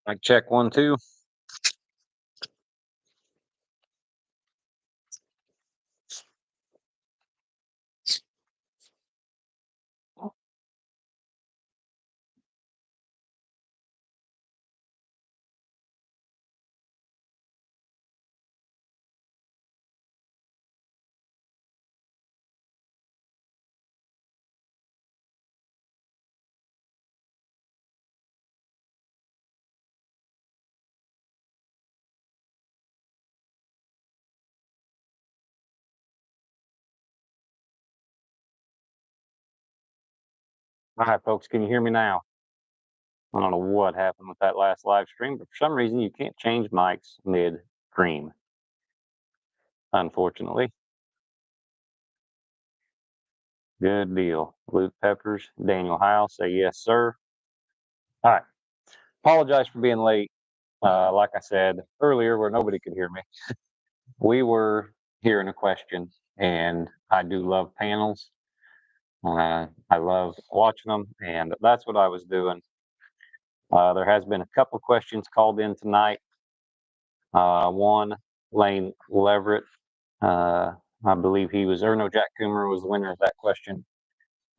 Mic check 1, 2. All right, folks, can you hear me now? I don't know what happened with that last live stream, but for some reason you can't change mics mid-stream, unfortunately. Good deal. Luke Peppers, Daniel Howe, say yes, sir. All right. Apologize for being late. Like I said earlier, where nobody could hear me, we were hearing a question, and I do love panels. I love watching them, and that's what I was doing. There has been a couple questions called in tonight. One, Lane Leverett, I believe he was, or no, Jack Coomer was the winner of that question.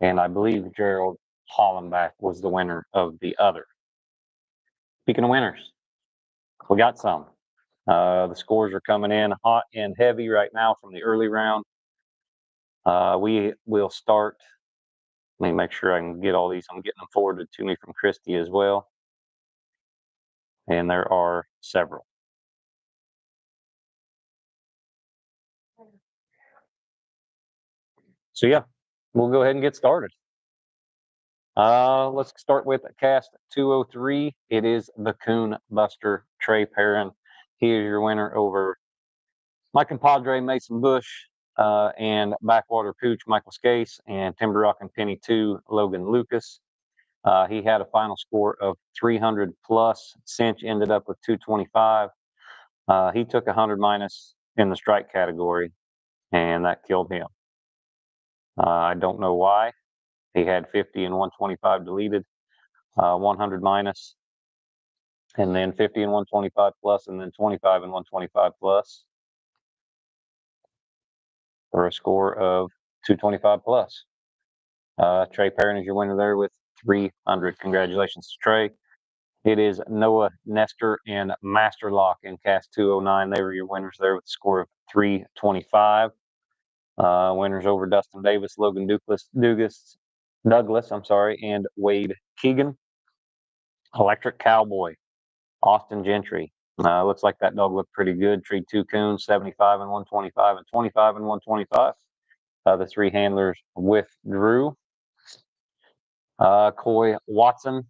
And I believe Gerald Hollenbach was the winner of the other. Speaking of winners, we got some. The scores are coming in hot and heavy right now from the early round. We will start. Let me make sure I can get all these. I'm getting them forwarded to me from Christy as well. And there are several. So yeah, we'll go ahead and get started. Let's start with cast 203. It is the Coon Buster Trey Perrin. He is your winner over my compadre Mason Bush and Backwater Pooch Michael Scase and Timber Rock and Penny 2 Logan Lucas. He had a final score of 300 plus. Cinch ended up with 225. He took 100 minus in the strike category, and that killed him. I don't know why. He had 50 and 125 deleted, 100 minus, and then 50 and 125 plus, and then 25 and 125 plus for a score of 225 plus. Trey Perrin is your winner there with 300. Congratulations to Trey. It is Noah Nestor and Master Lock in cast 209. They were your winners there with a score of 325. Winners over Dustin Davis, Logan Douglas, and Wade Keegan. Electric Cowboy, Austin Gentry. Looks like that dog looked pretty good. Treed 2 coons, 75 and 125 and 25 and 125. The 3 handlers withdrew. Coy Watson,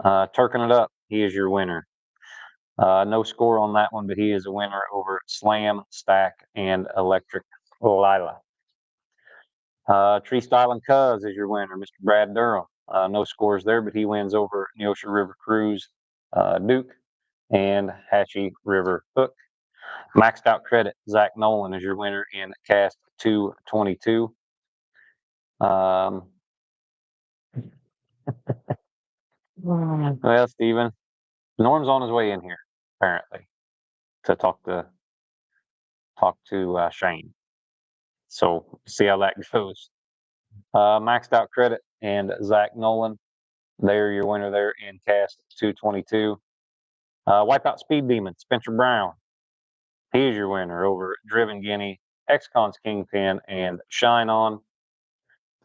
turking it up. He is your winner. No score on that one, but he is a winner over Slam, Stack, and Electric Lila. Tree Styling Cuz is your winner, Mr. Brad Durham. No scores there, but he wins over Neosha River Cruise, Duke, and Hatchie River Hook. Maxed out credit, Zach Nolan is your winner in cast 222. Well, Steven, Norm's on his way in here, apparently, to talk to Shane. So see how that goes. Maxed out credit and Zach Nolan, they're your winner there in cast 222. Wipeout Speed Demon, Spencer Brown. He is your winner over Driven Guinea, XCon's Kingpin, and Shine On.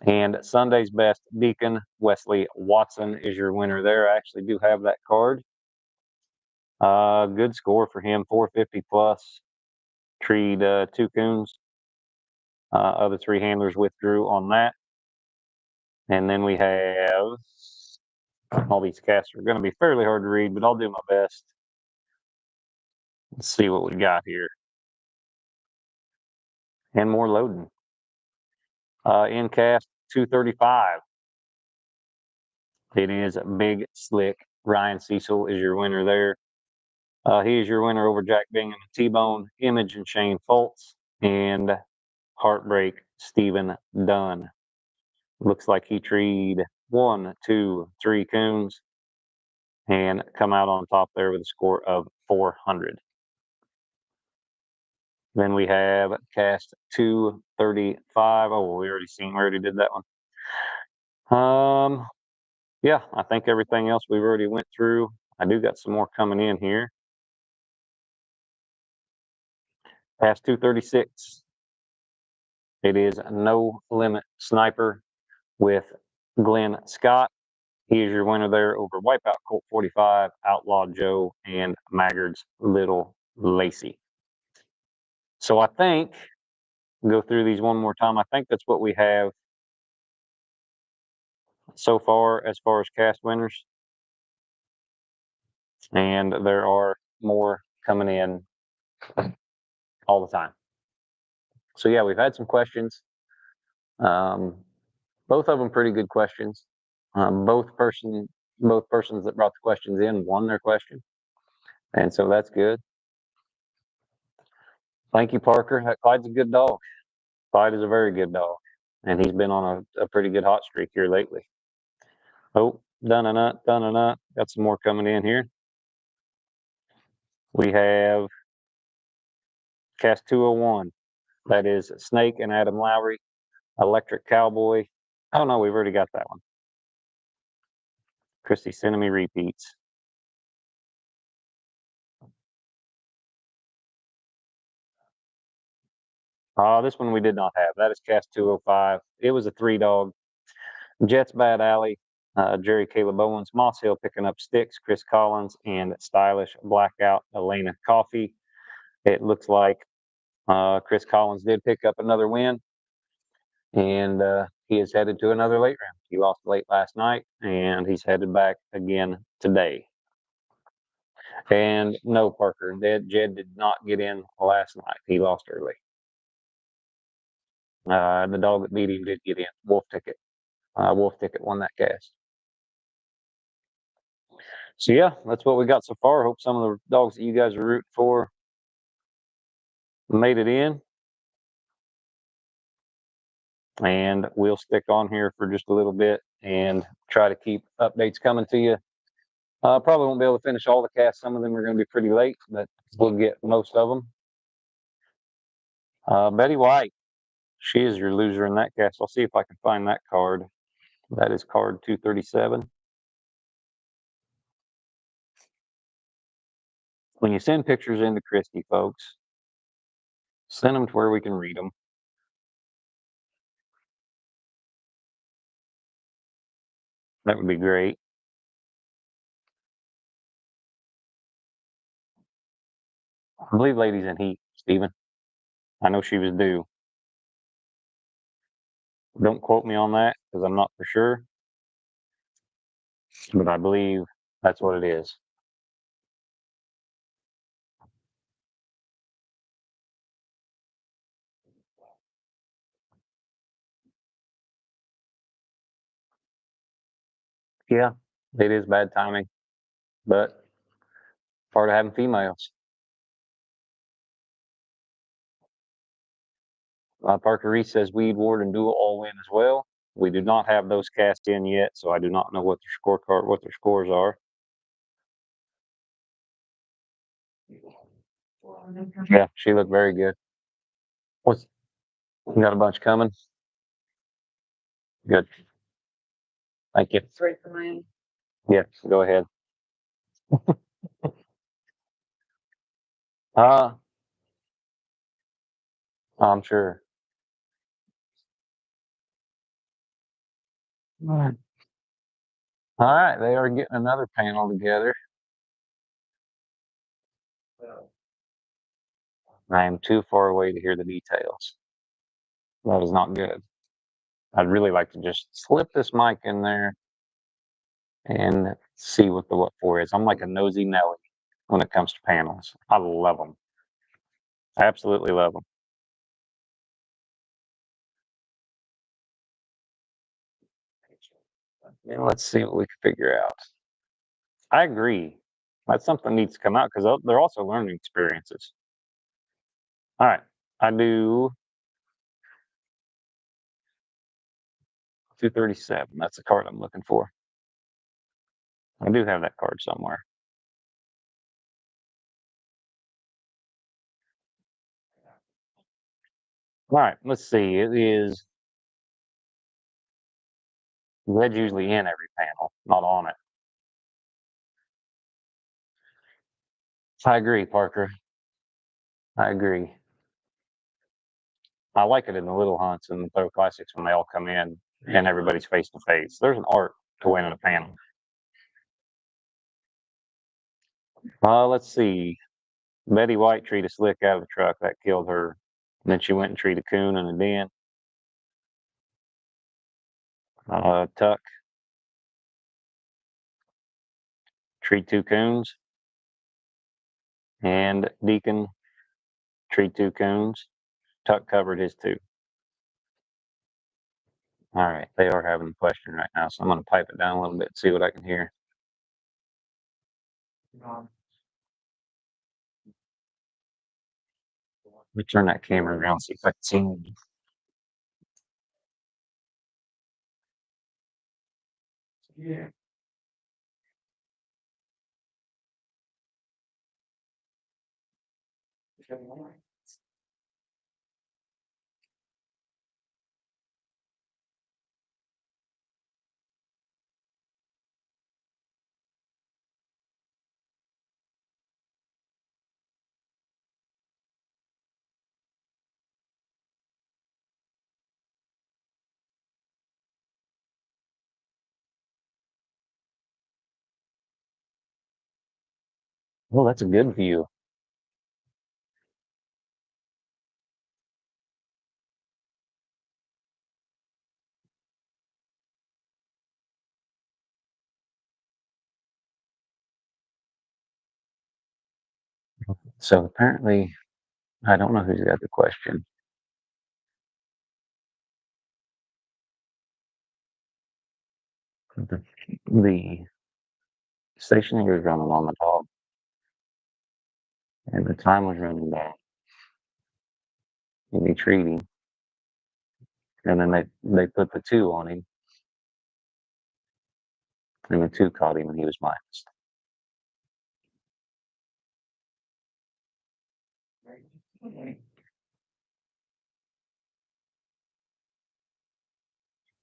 And Sunday's Best Deacon, Wesley Watson, is your winner there. I actually do have that card. Good score for him, 450 plus. Treed 2 coons. Other 3 handlers withdrew on that. And then we have, all these casts are going to be fairly hard to read, but I'll do my best. Let's see what we got here. And more loading. In cast 235. It is Big Slick. Ryan Cecil is your winner there. He is your winner over Jack Bingham, T-Bone, Image, and Shane Fultz, and Heartbreak Stephen Dunn. Looks like he treed 1, 2, 3 coons. and come out on top there with a score of 400. Then we have cast 235. Oh, we already did that one. Yeah, I think everything else we've already went through. I do got some more coming in here. Cast 236. It is No Limit Sniper with Glenn Scott. He is your winner there over Wipeout Colt 45, Outlaw Joe, and Maggard's Little Lacey. So I think, go through these one more time, I think that's what we have so far as cast winners. And there are more coming in all the time. So yeah, we've had some questions. Both of them pretty good questions. Both persons that brought the questions in won their question, and so that's good. Thank you, Parker. Clyde's a good dog. Clyde is a very good dog, and he's been on a pretty good hot streak here lately. Oh, dun-a-nut. Got some more coming in here. We have cast 201. That is Snake and Adam Lowry, Electric Cowboy. Oh no, we've already got that one. Christy sending me repeats. This one we did not have. That is cast 205. It was a 3-dog. Jets Bad Alley, Jerry Caleb Owens, Moss Hill picking up sticks, Chris Collins, and Stylish Blackout, Elena Coffee. It looks like Chris Collins did pick up another win, and he is headed to another late round. He lost late last night, and he's headed back again today. And no, Parker, Jed did not get in last night. He lost early. The dog that beat him did get in. Wolf Ticket. Wolf Ticket won that cast. So yeah, that's what we got so far. Hope some of the dogs that you guys are rooting for made it in. And we'll stick on here for just a little bit and try to keep updates coming to you. Probably won't be able to finish all the casts. Some of them are going to be pretty late, but we'll get most of them. Betty White, she is your loser in that cast. I'll see if I can find that card. That is card 237. When you send pictures into Christy, folks, send them to where we can read them. That would be great. I believe Ladies in Heat, Stephen. I know she was due. Don't quote me on that because I'm not for sure, but I believe that's what it is. Yeah, it is bad timing, but part of having females. Parker Reese says Weed, Ward, and Dual all win as well. We do not have those cast in yet, so I do not know what their scores are. Yeah, she looked very good. You got a bunch coming? Good. Thank you. Right for mine. Yeah, go ahead. I'm sure. All right, they are getting another panel together. I am too far away to hear the details. That is not good. I'd really like to just slip this mic in there and see what the what for is. I'm like a nosy Nelly when it comes to panels. I love them. I absolutely love them. And let's see what we can figure out. I agree. That's something that needs to come out because they're also learning experiences. All right, I do 237. That's the card I'm looking for. I do have that card somewhere. All right, let's see. It is. That's usually in every panel, not on it. I agree, Parker. I agree. I like it in the little hunts and the throw classics when they all come in and everybody's face to face. There's an art to winning a panel. Let's see. Betty White treed a slick out of the truck. That killed her. And then she went and treed a coon in a den. Tuck treed two coons. And Deacon treed two coons. Tuck covered his two. All right, they are having a question right now, so I'm going to pipe it down a little bit, see what I can hear. Let me turn that camera around, see if I can see anything. Yeah. Well, that's a good view. So apparently, I don't know who's got the question. The stationary was running on the dog, and the time was running down in the treaty. And then they put the two on him, and the two caught him, and he was minus.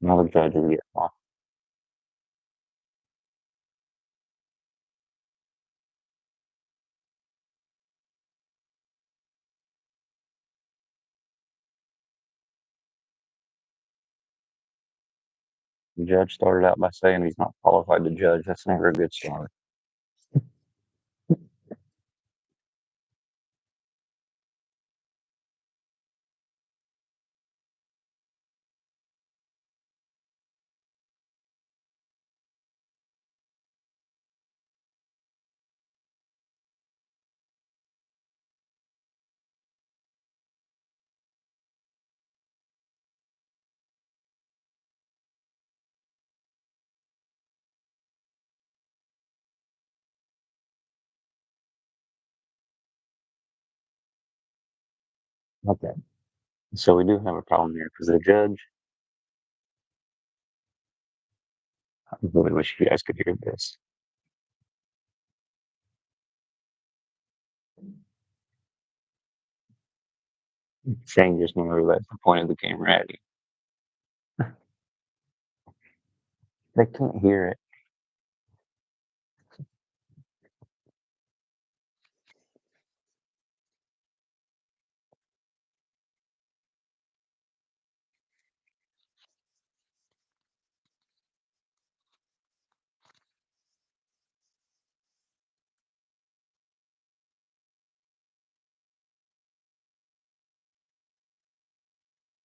Another judge will get one. The judge started out by saying he's not qualified to judge. That's never a good start. Okay. So we do have a problem here because the judge. I really wish you guys could hear this. Shane just never let the point of the camera at you. They can't hear it.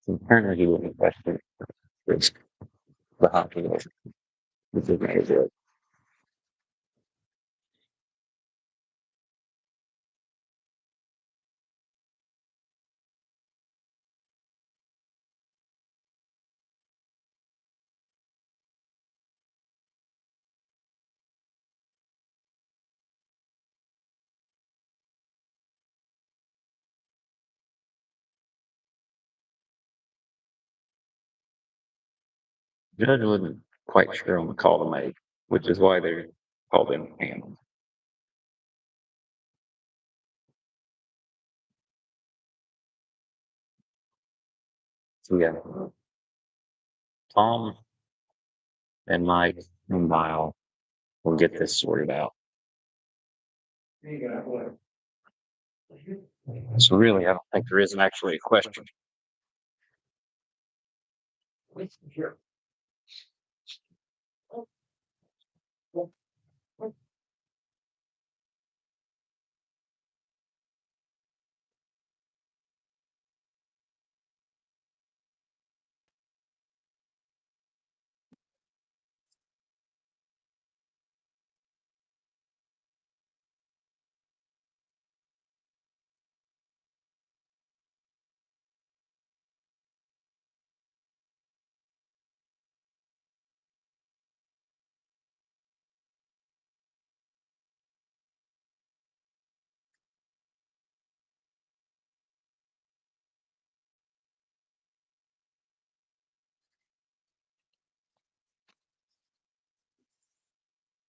So apparently he wouldn't question risk the hockey over, which is very good. Judge wasn't quite sure on the call to make, which is why they're called in and so yeah, Tom and Mike and Lyle will get this sorted out. So really, I don't think there isn't actually a question.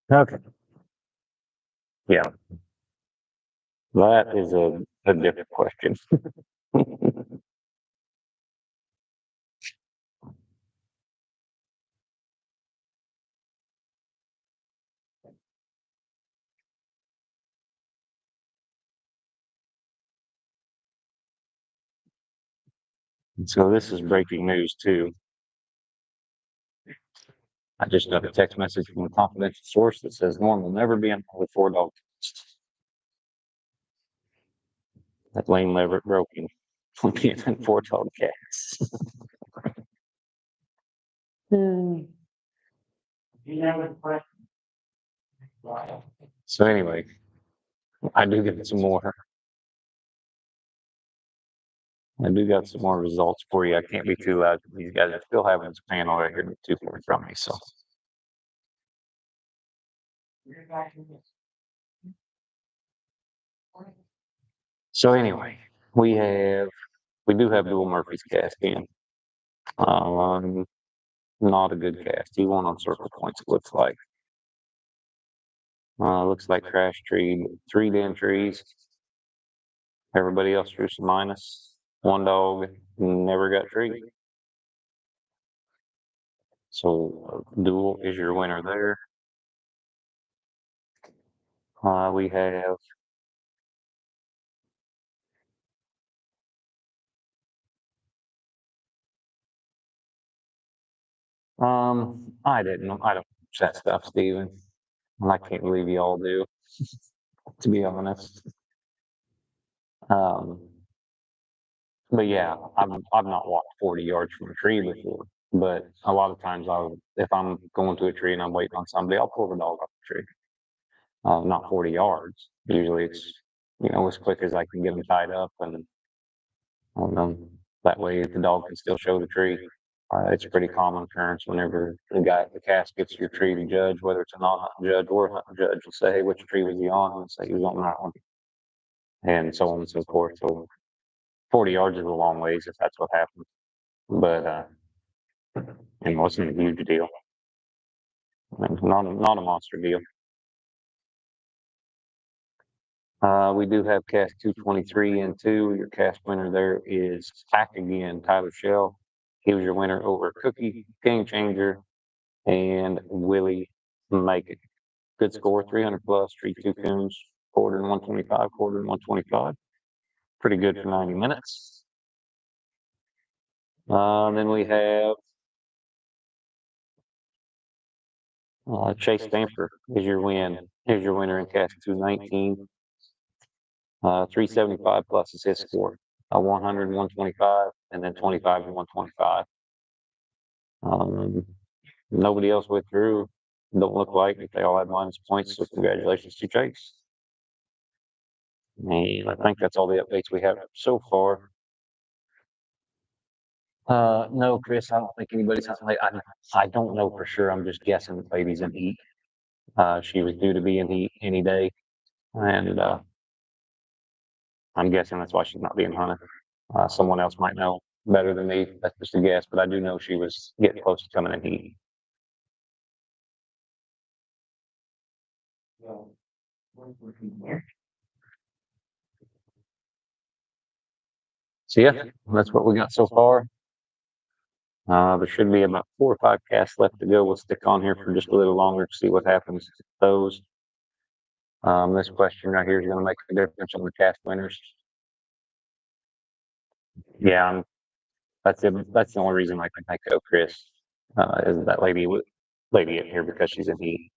Okay. Yeah. That is a different question. So this is breaking news too. I just got a text message from a confidential source that says Norm will never be in with 4 dog tests. That Lane Leverett broken will be in 4 dog cats. So anyway, I do get some more. I do got some more results for you. I can't be too loud. These guys are still having this panel right here too far from me. So anyway, we do have dual Murphy's cast in. Not a good cast. He won on circle points, it looks like. Looks like crash tree, 3 den trees. Everybody else drew some minus. 1 dog never got tree. So dual is your winner there. We have I don't watch that stuff, Steven. And I can't believe you all do, to be honest. But yeah, I've not walked 40 yards from a tree before. But a lot of times if I'm going to a tree and I'm waiting on somebody, I'll pull the dog off the tree. Not 40 yards. Usually it's, as quick as I can get them tied up and that way the dog can still show the tree. It's a pretty common occurrence whenever the cast gets your tree to judge, whether it's a non-hunting judge or a hunting judge, will say, hey, which tree was he on? And say he was on that one. And so on and so forth. So 40 yards is a long ways if that's what happened. But it wasn't a huge deal. Not a monster deal. We do have cast 223 and 2. Your cast winner there is Hack again, Tyler Shell. He was your winner over Cookie, Game Changer, and Willie Make It. Good score, 300 plus, Tree 2 coons, quarter and 125, quarter and 125. Pretty good for 90 minutes. Then we have Chase Stamper is your winner in cast 219. 375 plus is his score. 100 and 125, and then 25 and 125. Nobody else withdrew. Don't look like it. They all had minus points, so congratulations to Chase. And I think that's all the updates we have so far. No, Chris, I don't think anybody's hunting. I don't know for sure. I'm just guessing the baby's in heat. She was due to be in heat any day, and I'm guessing that's why she's not being hunted. Someone else might know better than me. That's just a guess, but I do know she was getting close to coming in heat. So yeah, that's what we got so far. There should be about 4 or 5 casts left to go. We'll stick on here for just a little longer to see what happens to those. This question right here is going to make a difference on the cast winners. Yeah, that's it. That's the only reason I can think of, Chris, is that lady in here because she's in heat.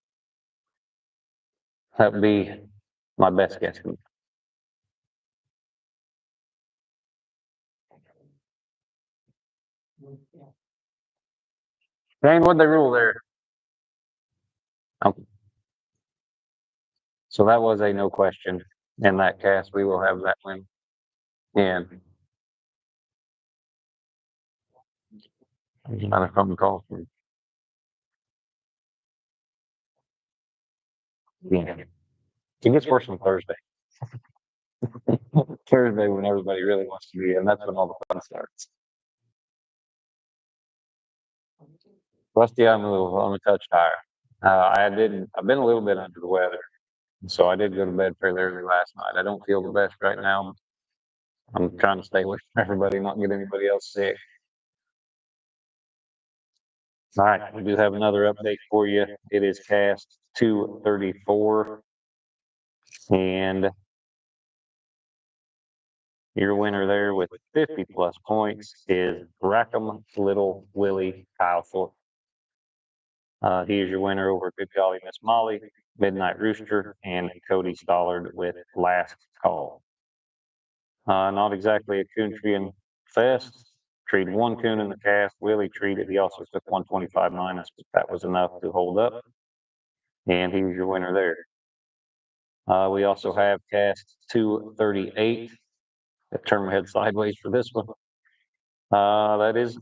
That would be my best guess. Dang, what'd they rule there? So that was a no question in that cast. We will have that win. And there's another phone call from. Yeah. It gets worse on Thursday. Thursday when everybody really wants to be in, that's when all the fun starts. Rusty, I'm a touch tired. I've been a little bit under the weather, so I did go to bed fairly early last night. I don't feel the best right now. I'm trying to stay away from everybody, not get anybody else sick. All right, we do have another update for you. It is cast 234, and your winner there with 50 plus points is Rackham Little Willie Kyle Thorpe. He is your winner over Good Golly Miss Molly, Midnight Rooster, and Cody Stollard with Last Call. Not exactly a coon treeing fest. Treed one coon in the cast. Willie treated. He also took 125 minus, but that was enough to hold up. And he was your winner there. We also have cast 238. The term head sideways for this one. That is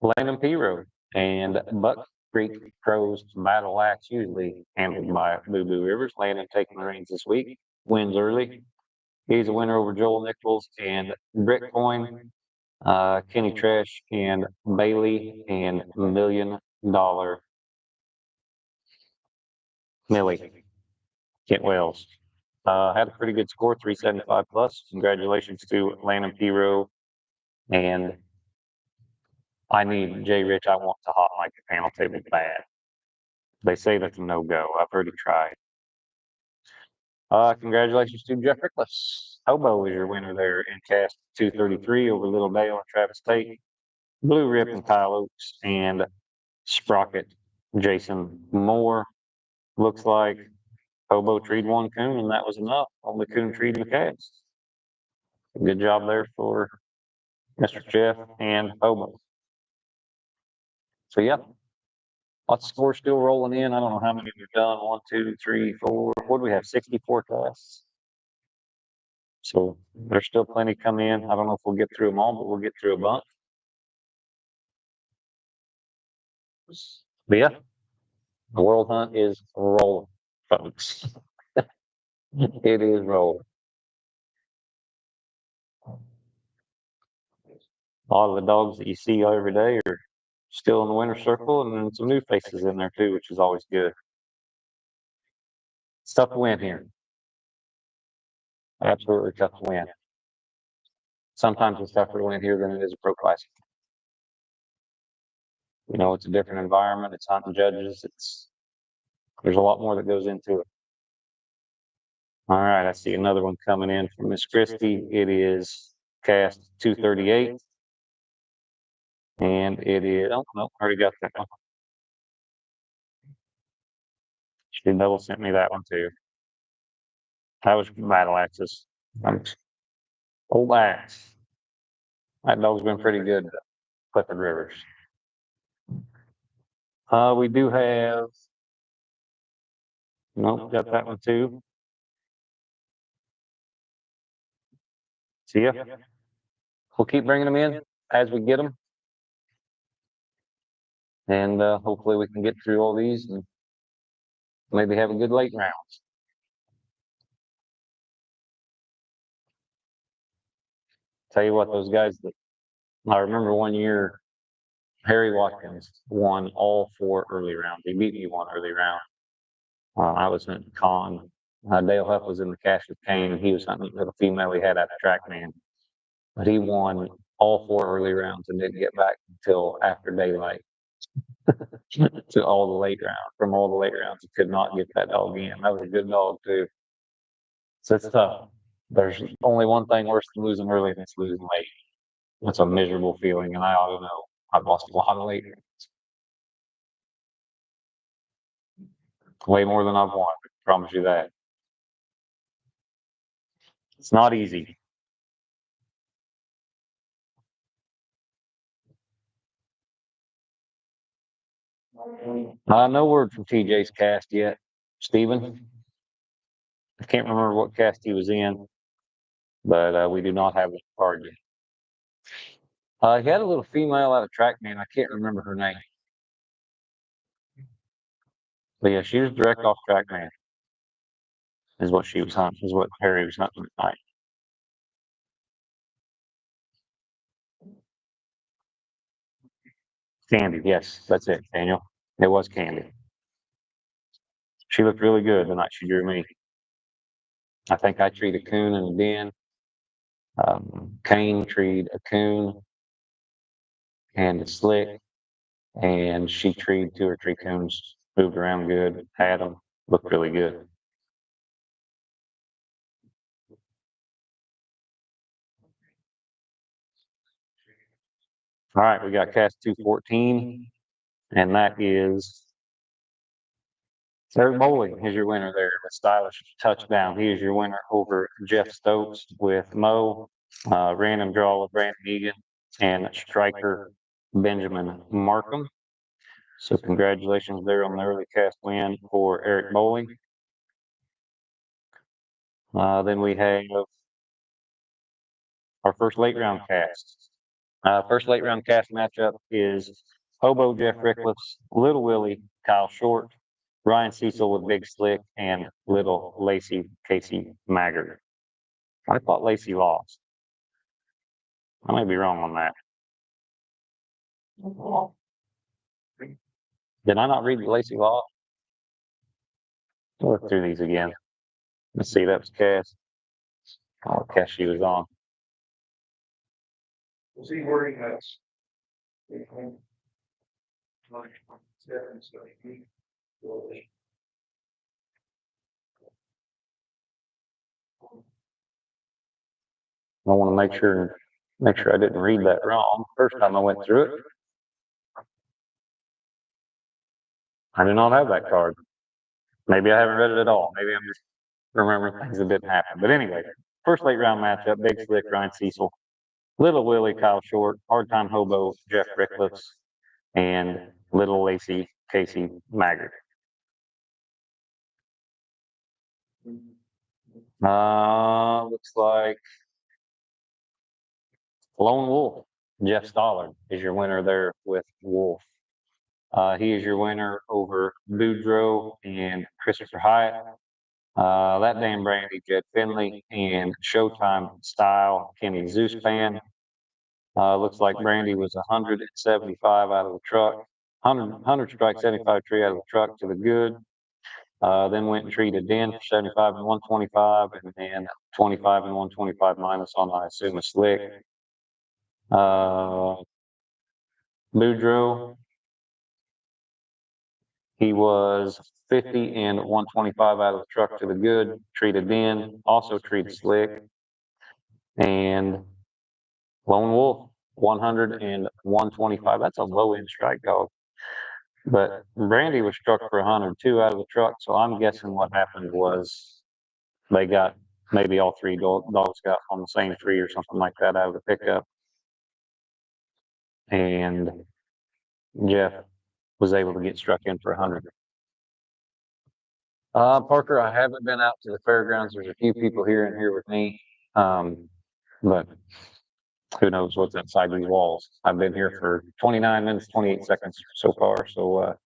Landon P. Road and Buck Creek Crows Battle Axe, usually handled by Boo Boo Rivers. Landon taking the reins this week, wins early. He's a winner over Joel Nichols and Brickcoin, Kenny Tresh and Bailey and $1 Million Millie Kent Wells. Had a pretty good score, 375 plus. Congratulations to Landon Piro. And I need Jay Rich. I want to hot mic the panel table bad. They say that's a no-go. I've already tried. Congratulations to Jeff Rickless. Hobo is your winner there in cast 233 over Little Dale and Travis Tate. Blue Rip and Kyle Oaks and Sprocket Jason Moore. Looks like Hobo treed one coon and that was enough. Only coon treed in the cast. Good job there for Mr. Jeff and Hobo. So yeah, lots of scores still rolling in. I don't know how many we've done. 1, 2, 3, 4. What do we have? 64 casts. So there's still plenty come in. I don't know if we'll get through them all, but we'll get through a bunch. But yeah, the World Hunt is rolling, folks. It is rolling. A lot of the dogs that you see every day are still in the winner's circle, and then some new faces in there too, which is always good. It's tough to win here. Absolutely tough to win. Sometimes it's tougher to win here than it is a pro classic. You know, it's a different environment. It's hunting judges. There's a lot more that goes into it. All right, I see another one coming in from Miss Christie. It is cast 238. And it is, oh, no, already got that one. She double sent me that one too. That was Battle Axes. Old Axe. That dog's been pretty good, Clifford Rivers. We do have, nope, got that one too. See ya. We'll keep bringing them in as we get them. And hopefully we can get through all these and maybe have a good late round. Tell you what, those guys that I remember one year, Harry Watkins won all 4 early rounds. He beat me one early round. I was in con Dale Huff was in the cast with Kane, and he was hunting with a female he had at the track man. But he won all 4 early rounds and didn't get back until after daylight to all the late rounds. From all the late rounds, he could not get that dog in. That was a good dog too. So it's tough. There's only one thing worse than losing early, and it's losing late. That's a miserable feeling, and I ought to know. I've lost a lot of late rounds. Way more than I've won. I promise you that. It's not easy. No word from TJ's cast yet. Steven? I can't remember what cast he was in, but we do not have a card yet. He had a little female out of Trackman. I can't remember her name. But yeah, she was direct off Trackman, is what she was hunting, is what Harry was hunting at night. Candy, yes, that's it, Daniel. It was Candy. She looked really good the night she drew me. I think I treed a coon in the den. Kane treed a coon and a slick, and she treed 2 or 3 coons, moved around good, had them, looked really good. All right, we got cast 214, and that is Eric Bowling is your winner there with stylish touchdown. He is your winner over Jeff Stokes with Mo, random draw with Brandon Egan, and striker Benjamin Markham. So congratulations there on the early cast win for Eric Bowling. Then we have our first late round cast. First late round cast matchup is Hobo Jeff Rickless, Little Willie Kyle Short, Ryan Cecil with Big Slick, and Little Lacey Casey Maggard. I thought Lacey lost. I may be wrong on that. Did I not read that Lacey lost? I'll look through these again. Let's see, that was cast. Oh, cast she was on. Was he wearing that? I want to make sure I didn't read that wrong. First time I went through it, I do not have that card. Maybe I haven't read it at all. Maybe I'm just remembering things that didn't happen. But anyway, first late round matchup: Big Slick Ryan Cecil, Little Willie Kyle Short, Hard Time Hobo Jeff Rickless, and Little Lacey Casey Maggard. Looks like Lone Wolf, Jeff Stollard, is your winner there with Wolf. He is your winner over Boudreaux and Christopher Hyatt. That damn Brandy, Jed Finley, and Showtime Style, Kenny Zeuspan. Looks like Brandy was 175 out of the truck, 100 strike, 75 tree out of the truck to the good. Then went and treated Den for 75 and 125, and then 25 and 125 minus on, I assume, a slick. Boudreaux, he was 50 and 125 out of the truck to the good, treated Den, also treated slick. And Lone Wolf, 100 and 125. That's a low end strike dog. But Brandy was struck for 102 out of the truck, so I'm guessing what happened was they got maybe all 3 dogs got on the same tree or something like that out of the pickup. And Jeff was able to get struck in for 100. Parker, I haven't been out to the fairgrounds. There's a few people here and here with me. But who knows what's inside these walls. I've been here for 29 minutes, 28 seconds so far, so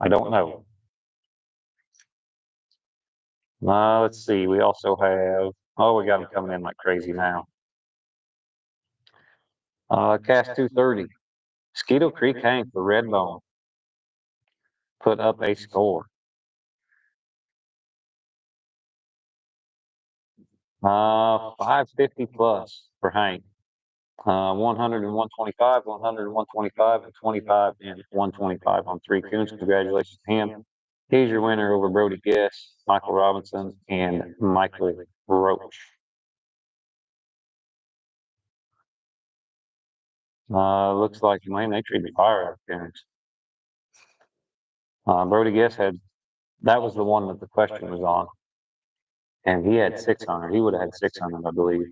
I don't know. Let's see. We also have, we got them coming in like crazy now. Cast 230. Skeeto Creek Hank for Redbone put up a score. 550 plus for Hank. 100 and 125, 100 and 125, and 25 and 125 on 3 coons. Congratulations to him. He's your winner over Brody Guess, Michael Robinson, and Michael Roach. Looks like, man, they treated fire out there. Brody Guess that was the one that the question was on. And he had 600. He would have had 600, I believe.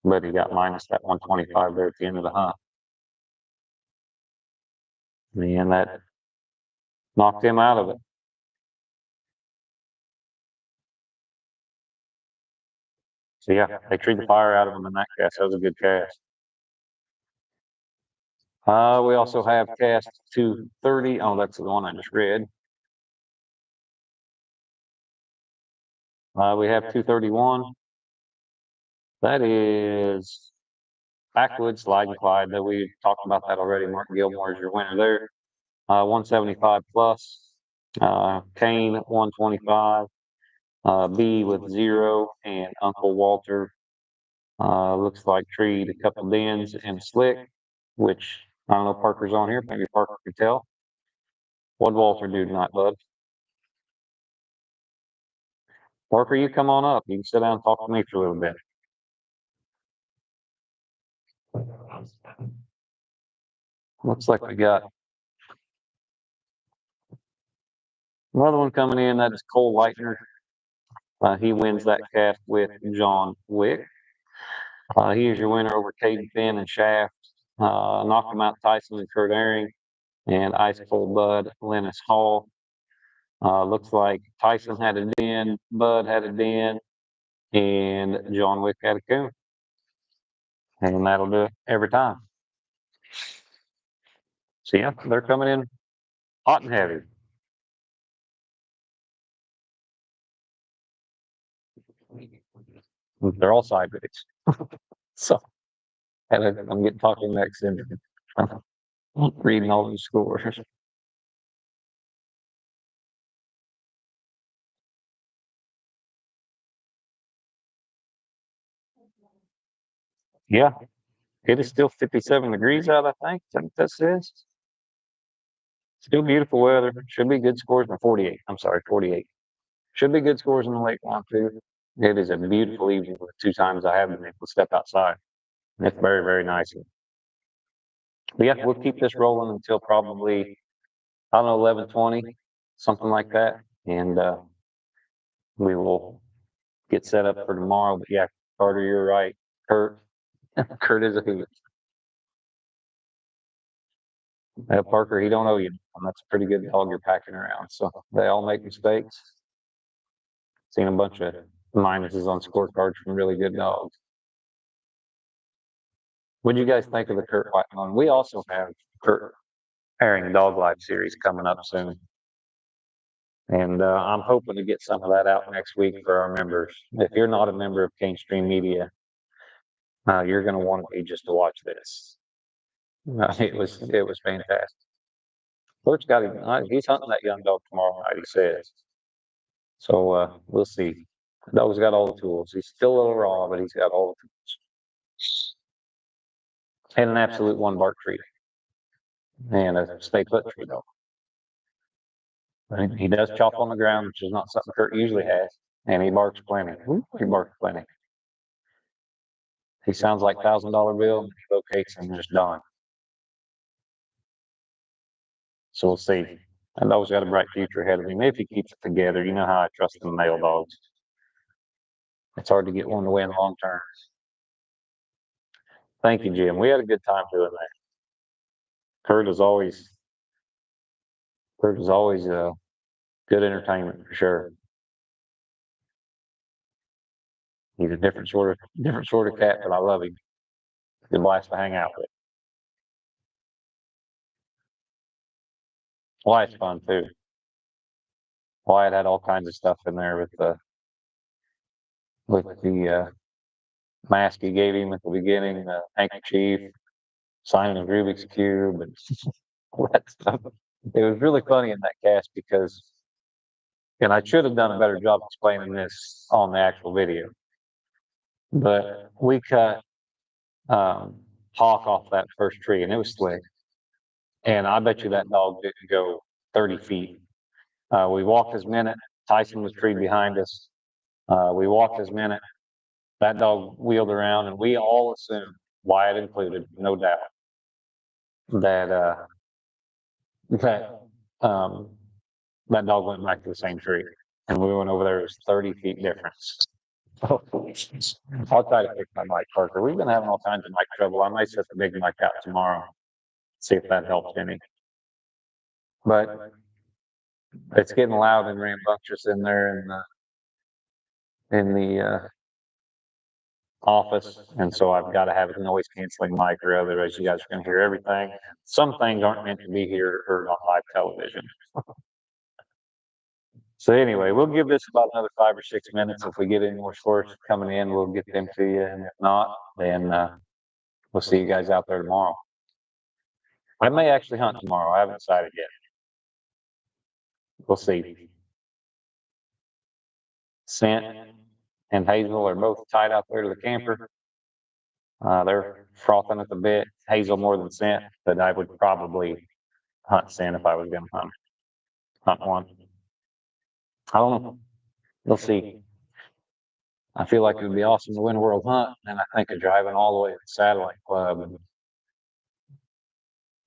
But he got minus that 125 there at the end of the hunt. Man, that knocked him out of it. So yeah, they treated the fire out of him in that cast. That was a good cast. We also have cast 230. Oh, that's the one I just read. We have 231. That is Backwoods Slide and Clyde. That we talked about that already. Mark Gilmore is your winner there. 175 plus. Kane 125. B with 0, and Uncle Walter. Looks like treed a couple dens and slick, which I don't know. Parker's on here. Maybe Parker can tell. What'd Walter do tonight, bud? Parker, you come on up. You can sit down and talk to me for a little bit. Looks like we got another one coming in. That is Cole Leitner. He wins that cast with John Wick. He is your winner over Caden Finn and Shaft. Knocked him out Tyson and Kurt Ehring, and Ice Cold Bud, Lennis Hall. Looks like Tyson had a den, Bud had a den, and John Wick had a coon. And that'll do it every time. So yeah, they're coming in hot and heavy. They're all side bids. So I'm getting talking next and reading all the scores. Yeah, it is still 57 degrees out, I think. Is that what that says? Still beautiful weather. Should be good scores in 48. I'm sorry, 48. Should be good scores in the lake round too. It is a beautiful evening. The 2 times I have been able to step outside. It's very, very nice. But yeah, we'll keep this rolling until probably, I don't know, 11:20, something like that. And we will get set up for tomorrow. But yeah, Carter, you're right. Kurt is a hoot. Parker, he don't owe you. And that's a pretty good dog you're packing around. So they all make mistakes. Seen a bunch of minuses on scorecards from really good dogs. What do you guys think of the Kurt White one? We also have Kurt Herring Dog Life series coming up soon. And I'm hoping to get some of that out next week for our members. If you're not a member of Cane Stream Media, you're going to want to be just to watch this. It was fantastic. Kurt's got he's hunting that young dog tomorrow night, he says. So we'll see. The dog's got all the tools. He's still a little raw, but he's got all the tools. And an absolute one bark treat. And a stay put treat dog. He does chop on the ground, which is not something Kurt usually has. And he barks plenty. He barks plenty. He sounds like $1,000 bill, and he locates and just done. So we'll see. And dog's got a bright future ahead of him if he keeps it together. You know how I trust the male dogs. It's hard to get one to win long term. Thank you, Jim. We had a good time doing that. Kurt is always good entertainment for sure. He's a different sort of cat, but I love him. He's a blast to hang out with. Wyatt's fun too. Wyatt had all kinds of stuff in there with the mask he gave him at the beginning, the handkerchief, signing of Rubik's Cube, and all that stuff. It was really funny in that cast because, and I should have done a better job explaining this on the actual video. But we cut Hawk off that first tree, and it was slick. And I bet you that dog didn't go 30 feet. We walked his minute. Tyson was treed behind us. We walked his minute. That dog wheeled around, and we all assumed, Wyatt included, no doubt, that that that dog went back to the same tree, and we went over there. It was 30 feet difference. Oh, I'll try to fix my mic, Parker. We've been having all kinds of mic trouble. I might set the big mic out tomorrow, see if that helps any. But it's getting loud and rambunctious in there in the office, and so I've got to have a noise canceling mic, or otherwise you guys are going to hear everything. Some things aren't meant to be heard on live television. So anyway, we'll give this about another 5 or 6 minutes. If we get any more scores coming in, we'll get them to you, and if not, then we'll see you guys out there tomorrow. I may actually hunt tomorrow. I haven't decided yet. We'll see. Scent and Hazel are both tied out there to the camper. They're frothing at the bit. Hazel more than Scent, but I would probably hunt Scent if I was going to hunt one. I don't know. We'll see. I feel like it would be awesome to win a world hunt, and I think of driving all the way to the satellite club and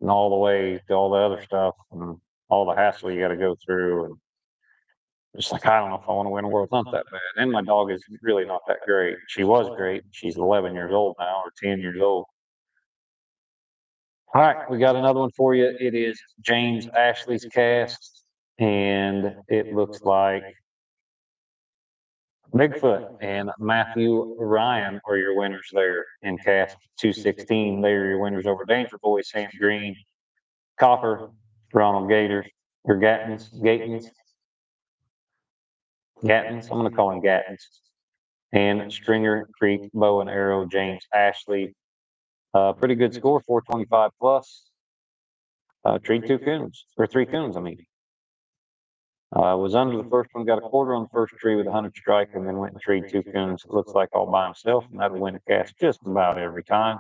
all the way to all the other stuff and all the hassle you got to go through. And it's like, I don't know if I want to win a world hunt that bad. And my dog is really not that great. She was great. She's 11 years old now, or 10 years old. All right, we got another one for you. It is James Ashley's cast, and it looks like Bigfoot and Matthew Ryan are your winners there in cast 216. They are your winners over Danger Boy, Sam Green, Copper, Ronald Gators, or Gattins. I'm going to call him Gattins. And Stringer Creek, Bow and Arrow, James Ashley. Pretty good score, 425 plus. Treed 2 coons, or 3 coons, I mean. Was under the first one, got a quarter on the first tree with a 100 strike, and then went and treed 2 coons. Looks like all by himself, and that'll win a cast just about every time.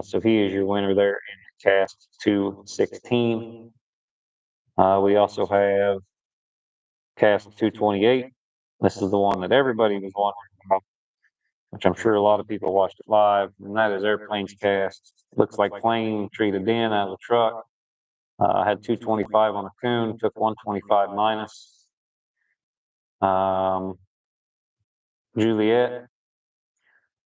So he is your winner there in cast 216. We also have cast 228. This is the one that everybody was wondering about, which I'm sure a lot of people watched it live, and that is Airplane's cast. Looks like Plane treated in out of the truck. Had 225 on a coon, took 125 minus. Juliet,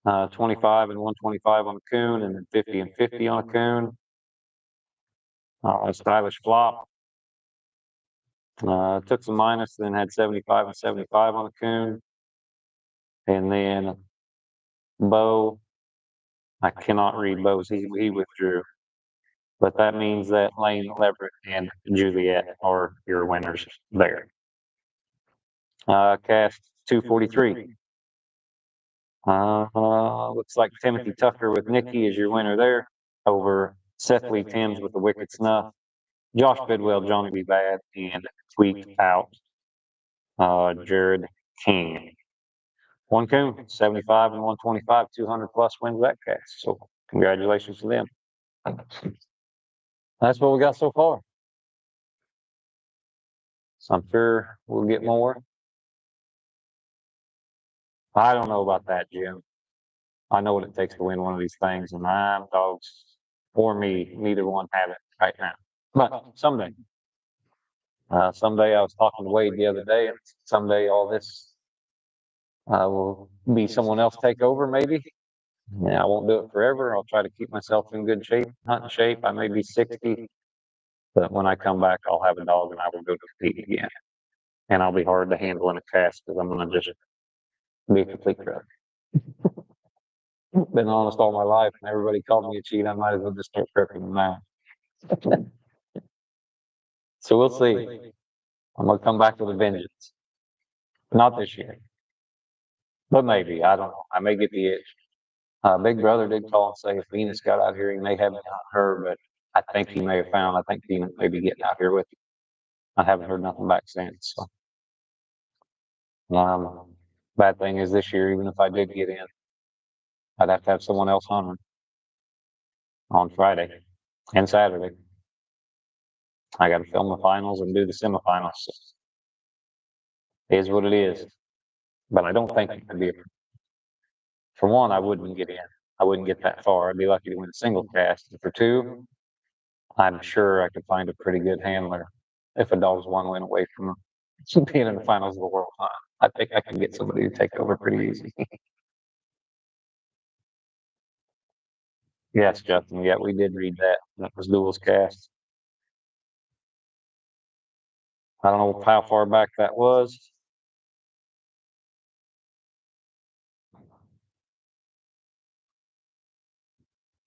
25 and 125 on a coon, and then 50 and 50 on a coon. Stylish Flop. Took some minus, then had 75 and 75 on a coon. And then Bo, I cannot read Bo's, he withdrew. But that means that Lane, Leverett, and Juliet are your winners there. Cast 243. Looks like Timothy Tucker with Nikki is your winner there over Seth Lee Timms with the Wicked Snuff. Josh Bidwell, Johnny B. Bad, and Tweaked Out Jared King. 1 coon, 75 and 125, 200 plus wins that cast. So congratulations to them. That's what we got so far. So I'm sure we'll get more. I don't know about that, Jim. I know what it takes to win one of these things, and my dogs or me, neither one have it right now. But someday. Someday I was talking to Wade the other day, and someday all this will be someone else take over, maybe. Yeah, I won't do it forever. I'll try to keep myself in good shape, hunting shape. I may be 60, but when I come back, I'll have a dog and I will go compete again. And I'll be hard to handle in a cast because I'm going to just be a complete truck. Been honest all my life, and everybody called me a cheat. I might as well just start prepping them now. So we'll see. I'm going to come back with a vengeance. Not this year. But maybe. I don't know. I may get the itch. Big Brother did call and say if Venus got out here, he may have not her, but I think he may have found. I think Venus may be getting out here with him. I haven't heard nothing back since. So. Bad thing is this year, even if I did get in, I'd have to have someone else on Friday and Saturday. I got to film the finals and do the semifinals. It is what it is. But I don't think it could be. For one, I wouldn't get in. I wouldn't get that far. I'd be lucky to win a single cast. For two, I'm sure I could find a pretty good handler if a dog's one win away from being in the finals of the World Hunt. I think I can get somebody to take over pretty easy. Yes, Justin. Yeah, we did read that. That was Duel's cast. I don't know how far back that was.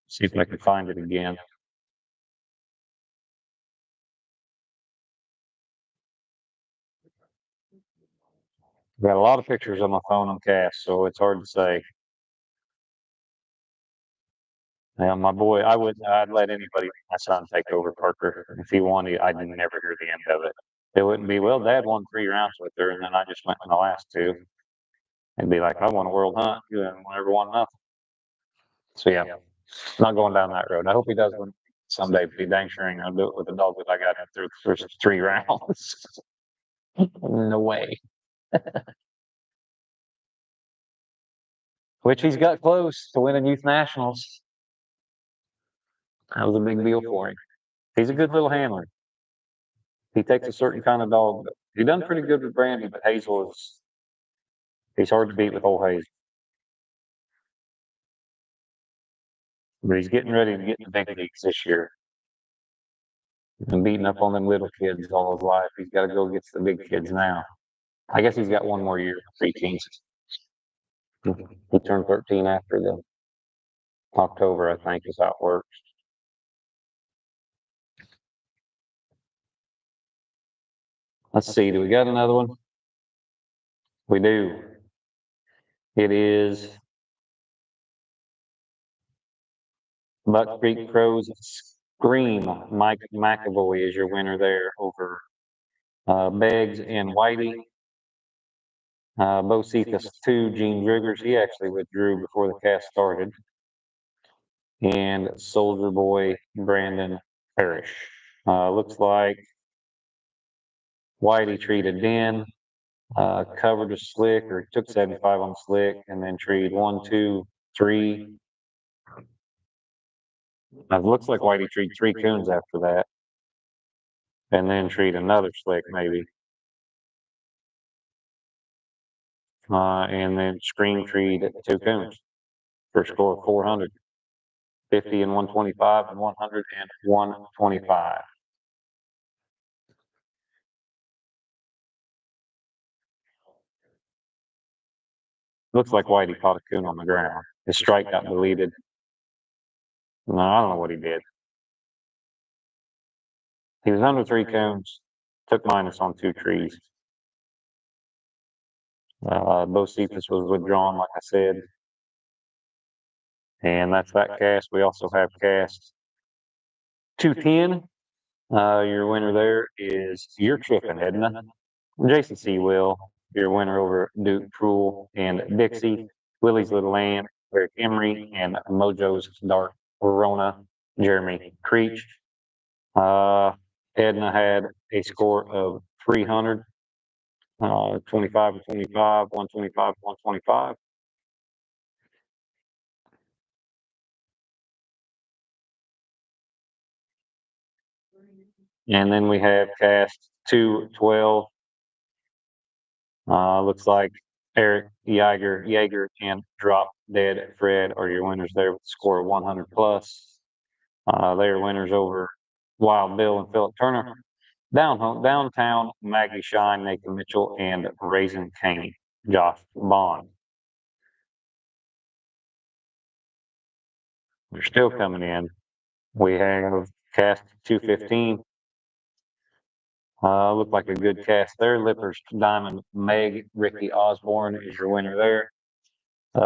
See if I can find it again. I've got a lot of pictures on my phone on cast, so it's hard to say. Yeah, my boy, I'd let anybody, my son, take over Parker. If he won, I'd never hear the end of it. It wouldn't be, well, Dad won 3 rounds with her, and then I just went in the last two. It'd be like, I won a world hunt, you never won nothing. So yeah, not going down that road. I hope he does win someday, but he dang sure ain't gonna do it with the dog that I got in through the first 3 rounds. No way. Which he's got close to winning youth nationals. That was a big deal for him. He's a good little handler. He takes a certain kind of dog. He done pretty good with Brandy, but Hazel he's hard to beat with old Hazel. But he's getting ready to get in the big leagues this year. And beating up on them little kids all his life. He's got to go against the big kids now. I guess he's got one more year for preteens. He turned 13 after the October, I think, is how it works. Let's see, do we got another one? We do. It is Buck Creek Crows Scream. Mike McAvoy is your winner there over Beggs and Whitey. Bo Cephas 2, Gene Driggers. He actually withdrew before the cast started. And Soldier Boy Brandon Parrish. Looks like Whitey treated Den, covered a slick, or took 75 on the slick, and then treated 1, 2, 3. It looks like Whitey treated 3 coons after that, and then treat another slick maybe. And then Scream treed 2 coons for a score of 400. 50 and 125 and 100 and 125. Looks like Whitey caught a coon on the ground. His strike got deleted. No, I don't know what he did. He was under 3 coons, took minus on 2 trees. Bo Cephas was withdrawn, like I said. And that's that cast. We also have cast 210. Your winner there is You're Tripping, Edna. Jason C. Will, your winner over Duke Proul and Dixie. Willie's Little Lamb, Eric Emery, and Mojo's Dark Rona, Jeremy Creech. Edna had a score of 300, 25 and 25, 125, 125. And then we have cast 212. Looks like Eric Yeager, and Drop Dead Fred are your winners there with a score of 100 plus. They are winners over Wild Bill and Philip Turner. Downtown, Maggie Shine, Nathan Mitchell, and Raisin Cane, Josh Bond. They're still coming in. We have cast 215. Looked like a good cast there. Lippers Diamond Meg, Ricky Osborne is your winner there.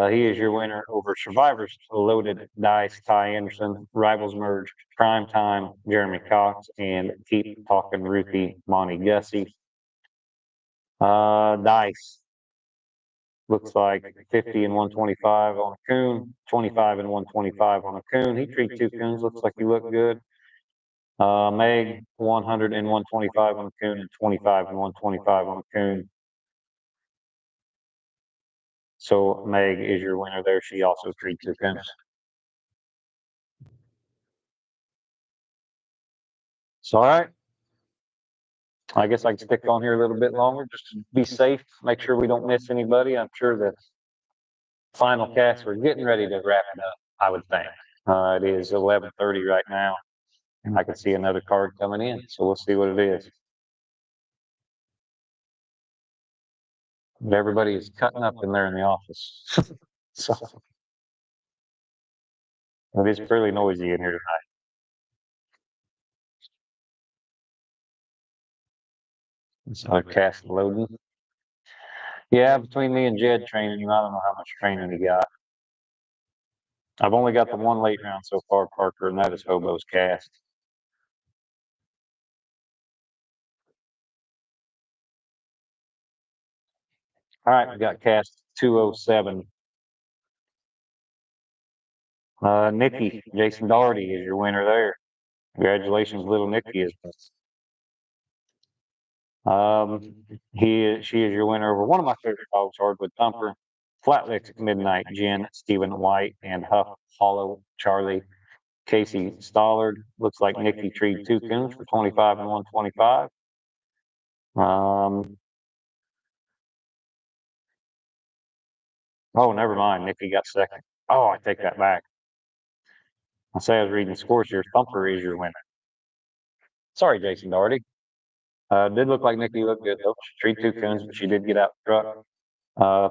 He is your winner over Survivors Loaded Dice, Ty Anderson, Rivals Merge, Prime Time, Jeremy Cox, and Keep Talking Ruthie, Monty Gussie. Dice. looks like 50 and 125 on a coon, 25 and 125 on a coon. He treed two coons, looks like he looked good. Meg, 100 and 125 on a coon, and 25 and 125 on a coon. So Meg is your winner there. She also treed two coons. So, all right. I guess I can stick on here a little bit longer just to be safe, make sure we don't miss anybody. I'm sure the final cast, we're getting ready to wrap it up, I would think. It is 11:30 right now, and I can see another card coming in, so we'll see what it is. But everybody is cutting up in there in the office. So it is fairly noisy in here tonight. So I cast loading. Yeah, between me and Jed training, I don't know how much training he got. I've only got the one late round so far, Parker, and that is Hobo's cast. All right, we got cast 207. Nikki, Jason Doherty is your winner there. Congratulations, little Nikki is. She is your winner over one of my favorite dogs, Hardwood Thumper, Flatlick Midnight Jen, Stephen White, and Huff Hollow Charlie. Casey Stollard. Looks like Nikki treed two coons for 25 and 125. Oh, never mind. Nikki got second. Oh, I take that back. I say I was reading scores here. Thumper is your winner. Sorry, Jason Doherty. Did look like Nikki looked good though. She treed two coons, but she did get out the truck.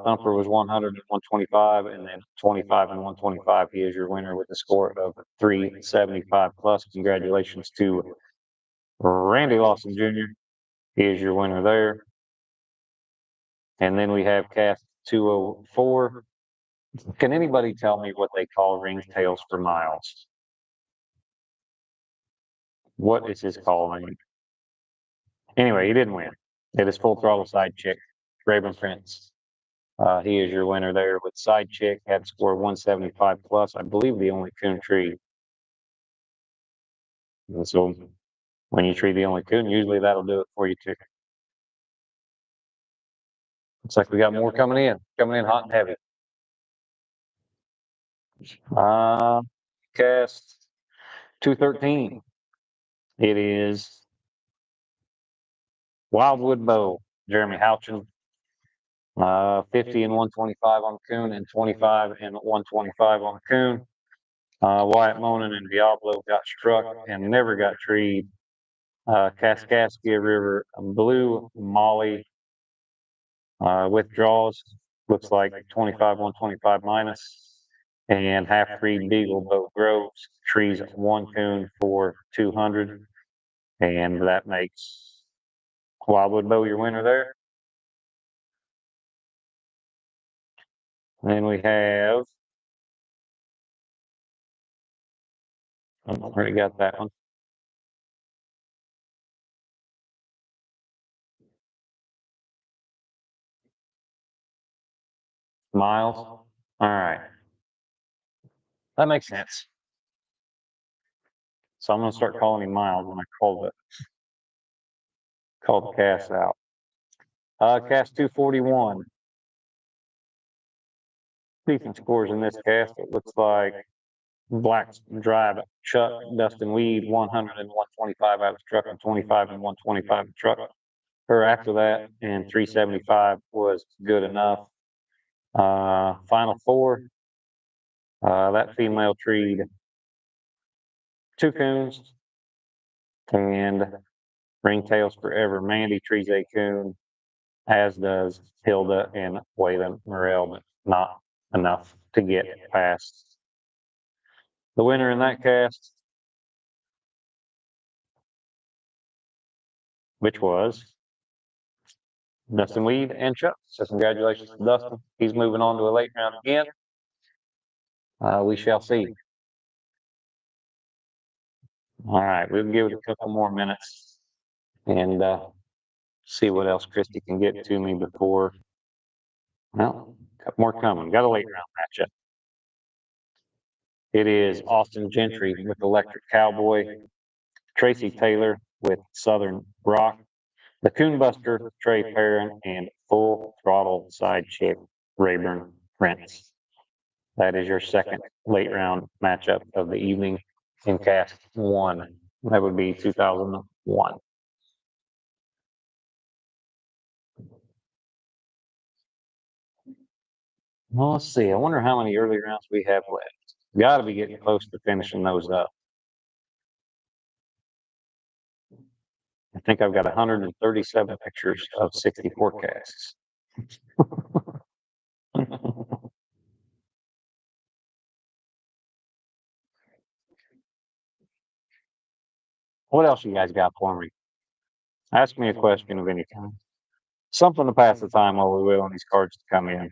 Thumper was 100 and 125, and then 25 and 125. He is your winner with a score of 375 plus. Congratulations to Randy Lawson Jr. He is your winner there. And then we have cast 204. Can anybody tell me what they call ringtails for miles? What is his call name? Anyway, he didn't win. It is Full Throttle Side Chick, Raven Prince. He is your winner there with Side Chick, had to score 175 plus. I believe the only coon tree. And so when you tree the only coon, usually that'll do it for you too. Looks like we got more coming in hot and heavy. Cast 213. It is Wildwood Bow, Jeremy Houchin. 50 and 125 on the coon, and 25 and 125 on the coon. Wyatt Monin and Diablo got struck and never got treed. Kaskaskia River Blue Molly withdraws. Looks like 25 125 minus. And half breed Beagle Boat Groves trees one coon for 200. And that makes Wildwood Bow your winner there. Then we have, I already got that one. Miles. All right. That makes sense. So I'm going to start calling him Miles when I call the cast out. Cast 241. Decent scores in this cast. It looks like Black's Drive, Chuck, Dustin Weed, 100 and 125 out of the truck, and 25 and 125 the truck. Or after that, and 375 was good enough. Final four. That female treed two coons, and Ringtails Forever. Mandy trees a coon, as does Hilda and Waylon Morrell, but not enough to get past the winner in that cast, which was Dustin Weed and Chuck. So congratulations to Dustin. He's moving on to a late round again. We shall see. All right, we'll give it a couple more minutes and see what else Christy can get to me before. Well, Got more coming. Got a late round matchup. It is Austin Gentry with Electric Cowboy, Tracy Taylor with Southern Rock, the Coonbuster, Trey Perrin, and Full Throttle Side Chick, Rayburn Prince. That is your second late round matchup of the evening in cast one. That would be 2001. Well, let's see. I wonder how many early rounds we have left. Got to be getting close to finishing those up. I think I've got 137 pictures of 60 forecasts. What else you guys got for me? Ask me a question of any kind. Something to pass the time while we wait on these cards to come in.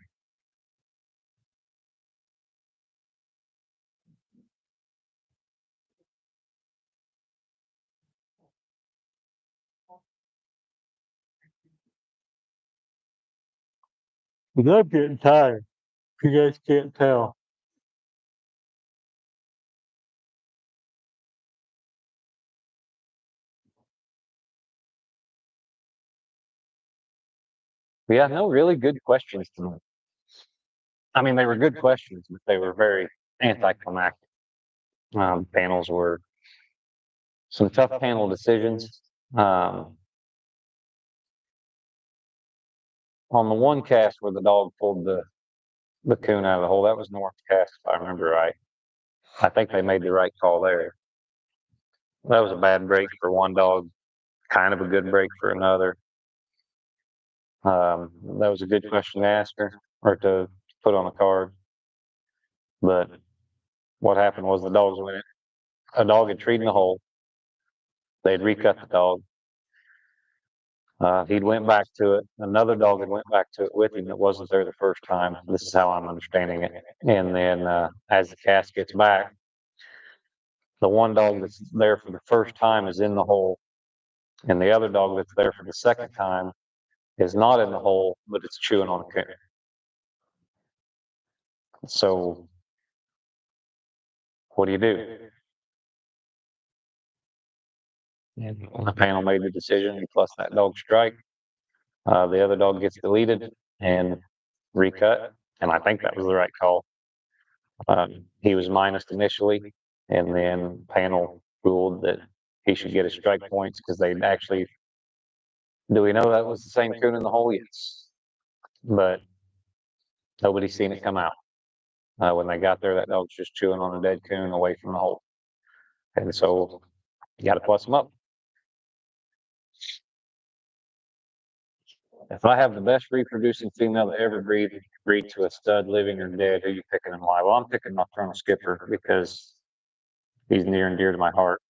I'm getting tired. You guys can't tell. Yeah, no, really good questions tonight. I mean, they were good questions, but they were very anticlimactic. Panels were some tough panel decisions. On the one cast where the dog pulled the coon out of the hole, that was North cast, if I remember right. I think they made the right call there. That was a bad break for one dog, kind of a good break for another. That was a good question to ask her or to put on a card. But what happened was the dogs went in. A dog had treed in the hole. They'd recut the dog. He'd went back to it. Another dog had went back to it with him that wasn't there the first time. This is how I'm understanding it. And then as the cast gets back, the one dog that's there for the first time is in the hole, and the other dog that's there for the second time is not in the hole, but it's chewing on a coon. So what do you do? And the panel made the decision, plus that dog strike. The other dog gets deleted and recut, and I think that was the right call. He was minused initially, and then panel ruled that he should get his strike points because they actually. Do we know that was the same coon in the hole? Yes, but nobody's seen it come out. When they got there, that dog's just chewing on a dead coon away from the hole, and so you got to plus them up. If I have the best reproducing female that ever breed to a stud, living or dead, who are you picking and why? Well, I'm picking Nocturnal Skipper because he's near and dear to my heart.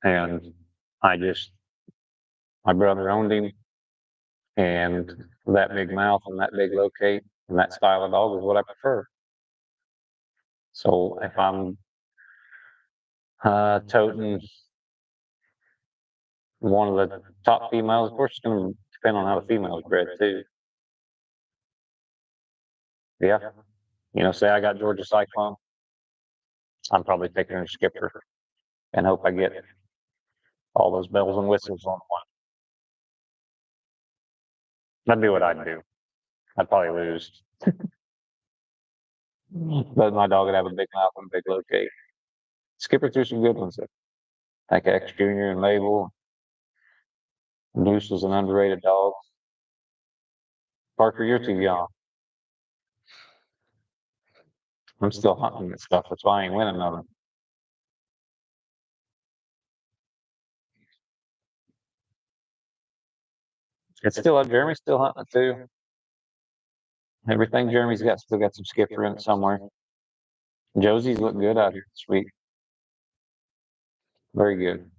And my brother owned him, and that big mouth and that big locate and that style of dog is what I prefer. So if I'm toting one of the top females, of course, it's going to depend on how the female is bred too. Yeah. Say I got Georgia Cyclone, I'm probably picking a Skipper and hope I get all those bells and whistles on one. That'd be what I'd do. I'd probably lose. But my dog would have a big mouth and a big locate. Skipper threw some good ones. Like X Junior and Label. Noose is an underrated dog. Parker, you're too young. I'm still hunting this stuff. That's why I ain't winning nothing. It's still up. Jeremy's still hunting it too. Everything Jeremy's got still got some Skipper in it somewhere. Josie's look good out here this week. Very good.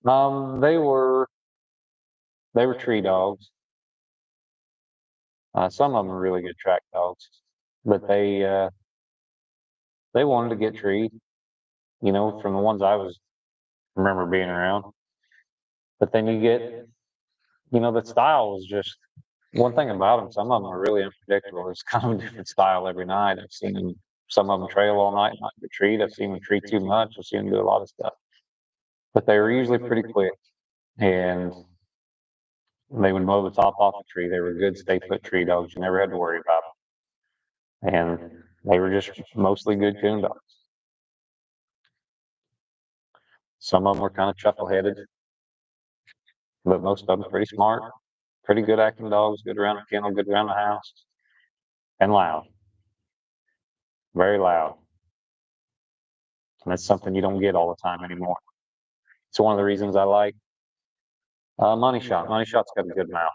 They were tree dogs. Some of them are really good track dogs, but they wanted to get treed. From the ones I was remember being around. But then you get, the style was just one thing about them. Some of them are really unpredictable. It's kind of a different style every night. I've seen them, some of them trail all night, not retreat. I've seen them treat too much. I've seen them do a lot of stuff. But they were usually pretty quick, and they would mow the top off the tree. They were good stay-put tree dogs. You never had to worry about them. And they were just mostly good coon dogs. Some of them were kind of chuckle-headed, but most of them pretty smart, pretty good acting dogs, good around the kennel, good around the house, and loud, very loud. And that's something you don't get all the time anymore. It's one of the reasons I like Money Shot. Money Shot's got a good mouth.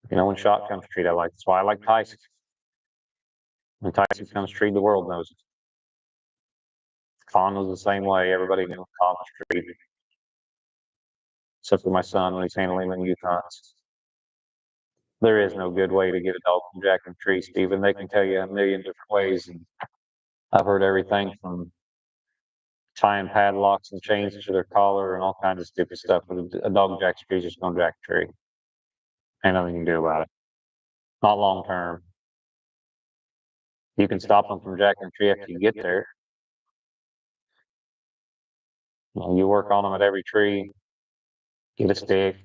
When Shot comes treat, I like. That's why I like Tyson. When Tyson comes treat, the world knows it. Con was the same way. Everybody knew Con was treated, except for my son when he's handling them youth hunts. There is no good way to get a dog from Jack and Tree, Stephen. They can tell you a million different ways, and I've heard everything from tying padlocks and chains to their collar and all kinds of stupid stuff. But a dog Jack Tree is just gonna Jack Tree. Ain't nothing you can do about it. Not long term. You can stop them from Jack and Tree after you get there. You work on them at every tree, get a stick.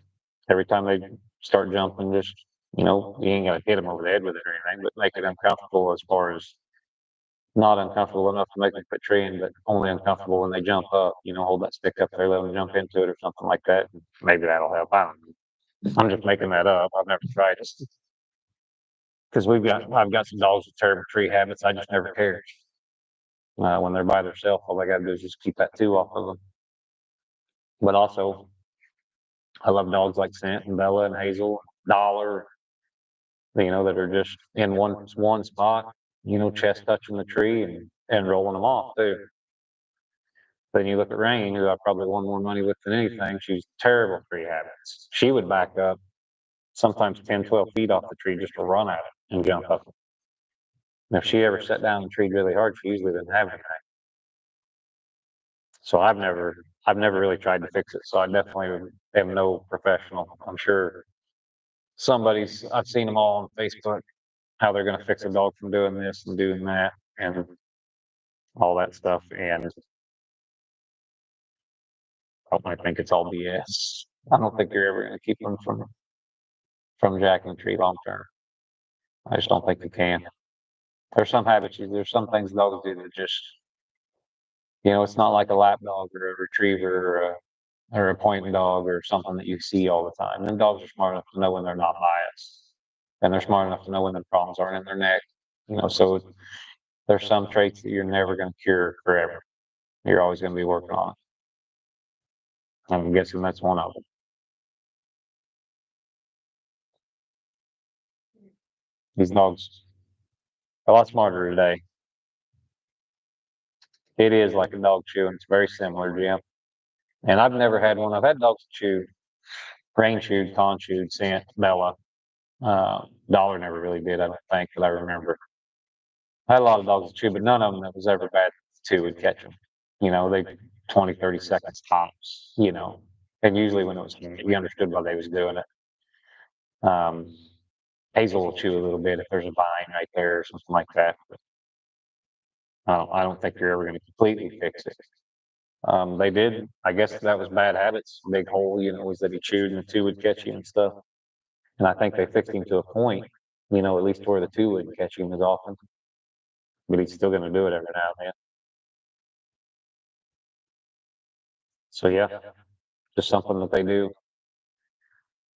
Every time they start jumping, just, you ain't gonna hit them over the head with it or anything, but make it uncomfortable as far as not uncomfortable enough to make them quit treeing, but only uncomfortable when they jump up, hold that stick up there, let them jump into it or something like that. Maybe that'll help. I don't know. I'm just making that up. I've never tried it. Because I've got some dogs with terrible tree habits. I just never cared. When they're by themselves, all I gotta do is just keep that two off of them. But also, I love dogs like Scent and Bella and Hazel, Dollar, that are just in one spot, chest touching the tree and rolling them off too. Then you look at Rain, who I probably won more money with than anything. She's terrible tree habits. She would back up sometimes 10, 12 feet off the tree just to run at it and jump up. And if she ever sat down and treed really hard, she usually didn't have anything. So I've never really tried to fix it. So I definitely am no professional. I'm sure I've seen them all on Facebook, how they're going to fix a dog from doing this and doing that and all that stuff. And I think it's all BS. I don't think you're ever going to keep them from Jack and Tree long term. I just don't think you can. There's some habits, there's some things dogs do that just, it's not like a lap dog or a retriever or a pointing dog or something that you see all the time. And dogs are smart enough to know when they're not biased, and they're smart enough to know when the problems aren't in their neck. So there's some traits that you're never going to cure forever. You're always going to be working on it. I'm guessing that's one of them. These dogs are a lot smarter today. It is like a dog chew, and it's very similar, Jim. And I've never had one. I've had dogs chew, Rain chewed, Con chewed, Scent, Bella. Dollar never really did, I don't think, that I remember. I had a lot of dogs that chew, but none of them that was ever bad to would catch them. They 20, 30 seconds tops, and usually when it was, we understood why they was doing it. Hazel will chew a little bit if there's a vine right there or something like that. But I don't think you're ever going to completely fix it. They did, I guess that was bad habits. Big hole, was that he chewed and the two would catch you and stuff. And I think they fixed him to a point, at least where the two wouldn't catch him as often. But he's still going to do it every now and then. So yeah, just something that they do.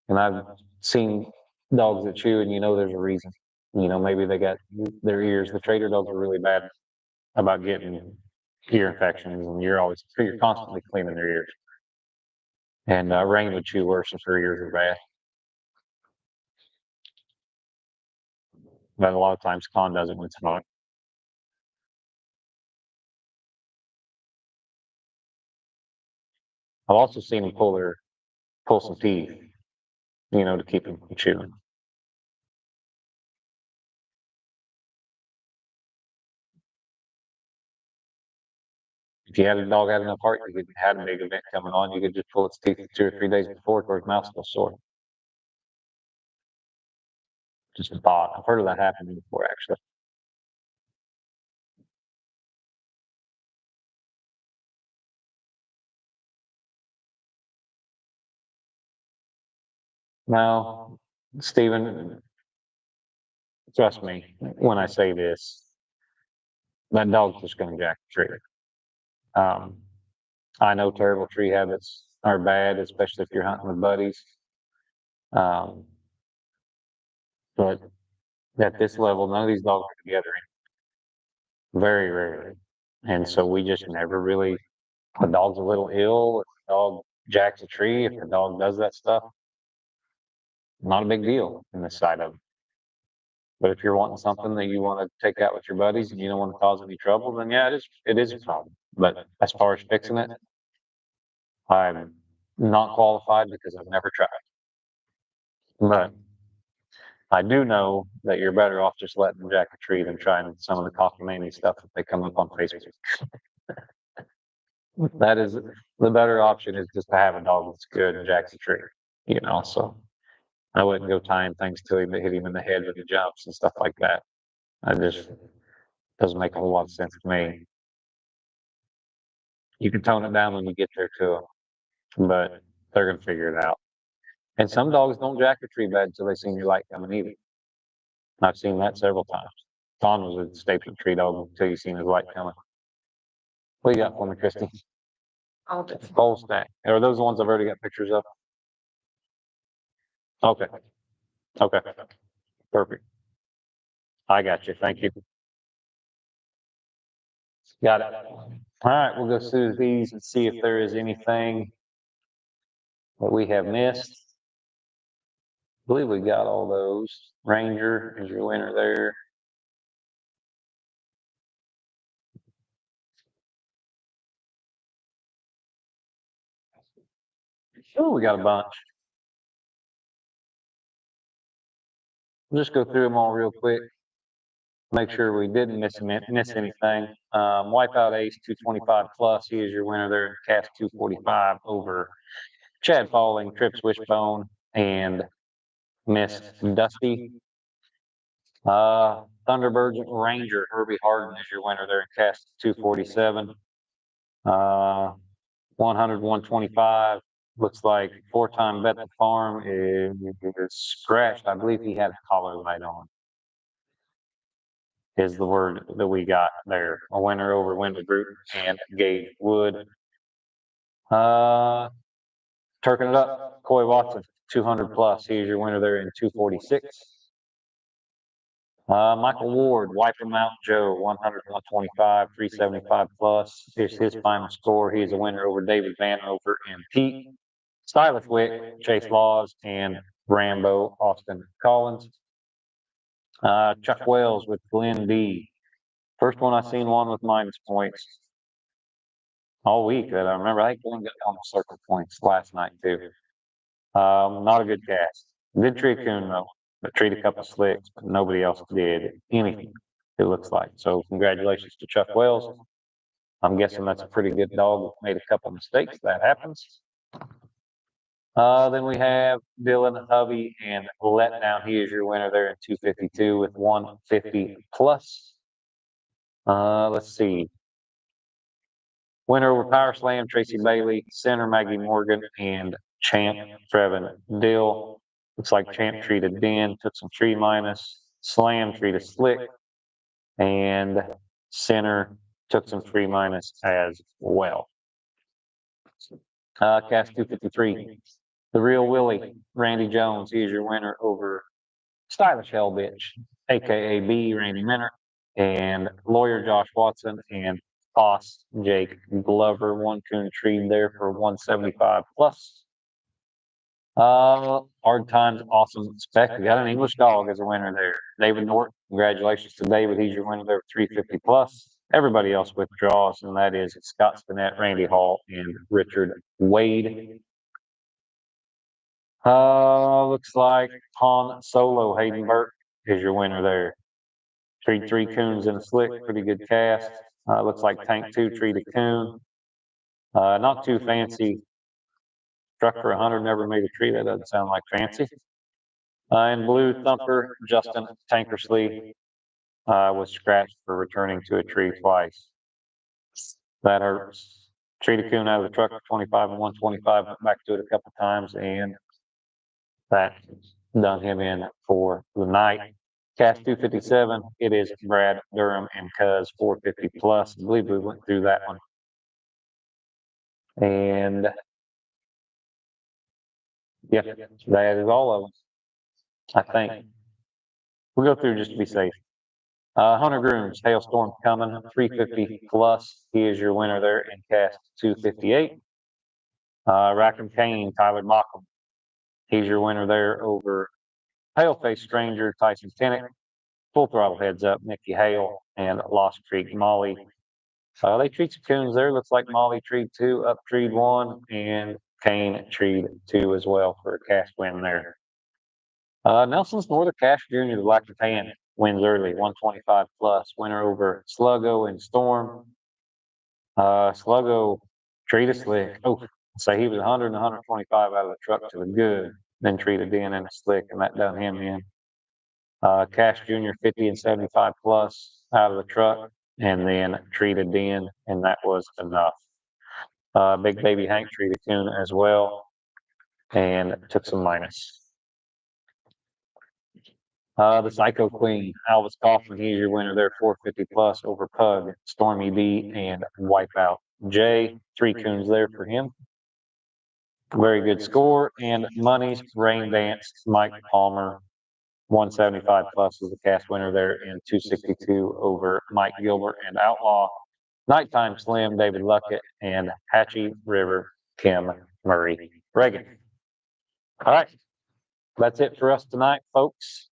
And I've seen dogs that chew, and there's a reason. Maybe they got their ears. The trader dogs are really bad about getting ear infections, and you're constantly cleaning their ears. And Rain would chew worse if her ears were bad. But a lot of times Con does it when it's not. I've also seen them pull some teeth, to keep them from chewing. if you had a dog had enough heart, you had a big event coming on, you could just pull its teeth 2 or 3 days before to where its mouth's still sore. Just a thought. I've heard of that happening before, actually. Now, Stephen, trust me when I say this, that dog's just going to jack the tree. I know terrible tree habits are bad, especially if you're hunting with buddies. Um, but at this level, none of these dogs are together very rarely. And so we just never really, if the dog's a little ill, if the dog jacks a tree, if the dog does that stuff, not a big deal in this side of it. But if you're wanting something that you want to take out with your buddies and you don't want to cause any trouble, then yeah, it is a problem. But as far as fixing it, I'm not qualified because I've never tried. But I do know that you're better off just letting them jack a tree than trying some of the cockamamie stuff that they come up on Facebook. That is the better option is just to have a dog that's good and jacks a tree, you know. So I wouldn't go tying things till he hit him in the head when he jumps and stuff like that. I just doesn't make a whole lot of sense to me. You can tone it down when you get there to them, but they're gonna figure it out. And some dogs don't jack a tree bed until they see your light coming either. I've seen that several times. Tom was a staple tree dog until you seen his light coming. What you got for me, Christy? Bowl stack. Are those the ones I've already got pictures of? Okay. Okay. Perfect. I got you. Thank you. Got it. All right, we'll go through these and see if there is anything that we have missed. I believe we got all those. Ranger is your winner there. Oh, we got a bunch. We'll just go through them all real quick. Make sure we didn't miss anything. Wipeout Ace 225 plus. He is your winner there. Cast 245 over Chad Falling, Trips Wishbone, and Miss Dusty. Thunderbirds Ranger Herbie Harden is your winner there. Cast 247. 100, 125. Looks like 4-time bet the farm is scratched. I believe he had a collar light on. Is the word that we got there. A winner over Wendell Group and Gage Wood. Turking it up, Coy Watson, 200 plus. He's your winner there in 246. Michael Ward, Wipe 'em Out Joe, 100, 125, 375 plus. Here's his final score. He is a winner over David Vanover and Pete. Stylish Wick, Chase Laws, and Rambo Austin Collins. Chuck Wells with Glenn D. First one I seen one with minus points all week that I remember. I think Glenn got on circle points last night too. Not a good cast. Did tree a coon though, but treat a couple slicks, but nobody else did anything, it looks like. So congratulations to Chuck Wells. I'm guessing that's a pretty good dog. Made a couple mistakes. That happens. Then we have Dylan Hovey and Letdown. He is your winner there in 252 with 150 plus. Let's see. Winner over Power Slam, Tracy Bailey, Center Maggie Morgan, and Champ Trevin Dill. Looks like Champ treated Den, took some tree minus. Slam treated Slick, and Center took some tree minus as well. Cast 253. The Real Willie, Randy Jones. He is your winner over Stylish Hell Bitch, aka B, Randy Minner, and Lawyer Josh Watson, and Boss Jake Glover. One coon treed there for 175 plus. Hard Times Awesome Spec. We got an English dog as a winner there. David Norton. Congratulations to David. He's your winner there, 350 plus. Everybody else withdraws, and that is Scott Stinnett, Randy Hall, and Richard Wade. Looks like Han Solo, Hayden Burke is your winner there. Treat 3 coons in a slick, pretty good cast. Looks like Tank 2 treated coon. Not too fancy. Struck for 100, never made a tree. That doesn't sound like fancy. And Blue Thumper, Justin Tankersley, was scratched for returning to a tree twice. That hurts. Treated coon out of the truck for 25 and 125, went back to it a couple times, and that done him in for the night. Cast 257, it is Brad Durham and Cuz 450 plus. I believe we went through that one. And yeah, that is all of them, I think. We'll go through just to be safe. Hunter Grooms, Hailstorm coming, 350 plus. He is your winner there in cast 258. Rackham Kane, Tyler Mockham. He's your winner there over Paleface Stranger, Tyson Tennant. Full Throttle Heads Up, Nikki Hale, and Lost Creek Molly. They treat some coons there. Looks like Molly treed 2, Up treed 1, and Kane treed 2 as well for a cash win there. Nelson's Northern Cash Jr., the Black Tan, wins early, 125 plus. Winner over Sluggo and Storm. Sluggo treated slick. Oh, so he was 100 and 125 out of the truck to the good, then treated in a slick, and that done him in. Cash Jr. 50 and 75 plus out of the truck, and then treated in, and that was enough. Big Baby Hank treated coon as well, and took some minus. The Psycho Queen, Alvis Kaufman, he's your winner there, 450 plus over Pug, Stormy D, and Wipeout J. 3 coons there for him. Very good score. And Money's Rain Dance, Mike Palmer, 175 plus is the cast winner there, in 262 over Mike Gilbert and Outlaw. Nighttime Slim, David Luckett, and Hatchie River, Kim Murray Reagan. All right, that's it for us tonight, folks.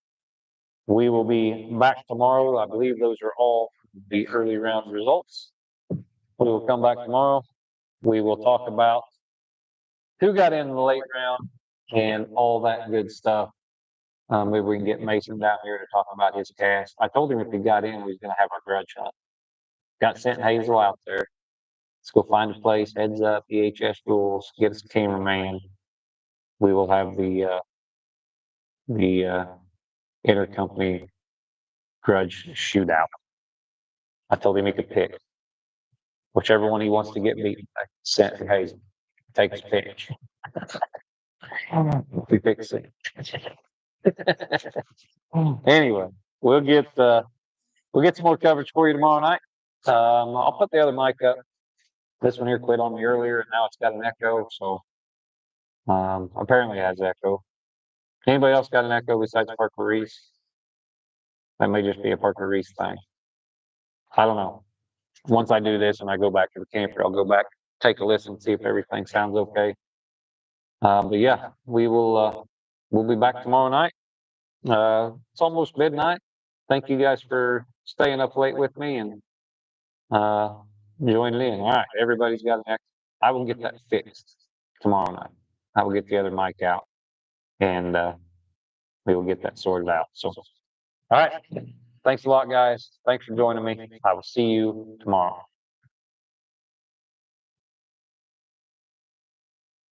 We will be back tomorrow. I believe those are all the early round results. We will come back tomorrow. We will talk about who got in the late round and all that good stuff. Maybe we can get Mason down here to talk about his cast. I told him if he got in, we was going to have our grudge hunt. Got sent Hazel out there. Let's go find a place, heads up, EHS rules, get us a cameraman. We will have the intercompany grudge shootout. I told him he could pick whichever one he wants to get beat. I sent to Hazel. Take his pitch. We pick C. Anyway, we'll get some more coverage for you tomorrow night. I'll put the other mic up. This one here quit on me earlier, and now it's got an echo. So apparently it has echo. Anybody else got an echo besides Parker Reese? That may just be a Parker Reese thing. I don't know. Once I do this and I go back to the camper, I'll go back, take a listen, see if everything sounds okay. But yeah, we'll be back tomorrow night. It's almost midnight. Thank you guys for staying up late with me and joining in. All right, everybody's got an echo. I will get that fixed tomorrow night. I will get the other mic out, and we will get that sorted out. So, all right. Thanks a lot, guys. Thanks for joining me. I will see you tomorrow.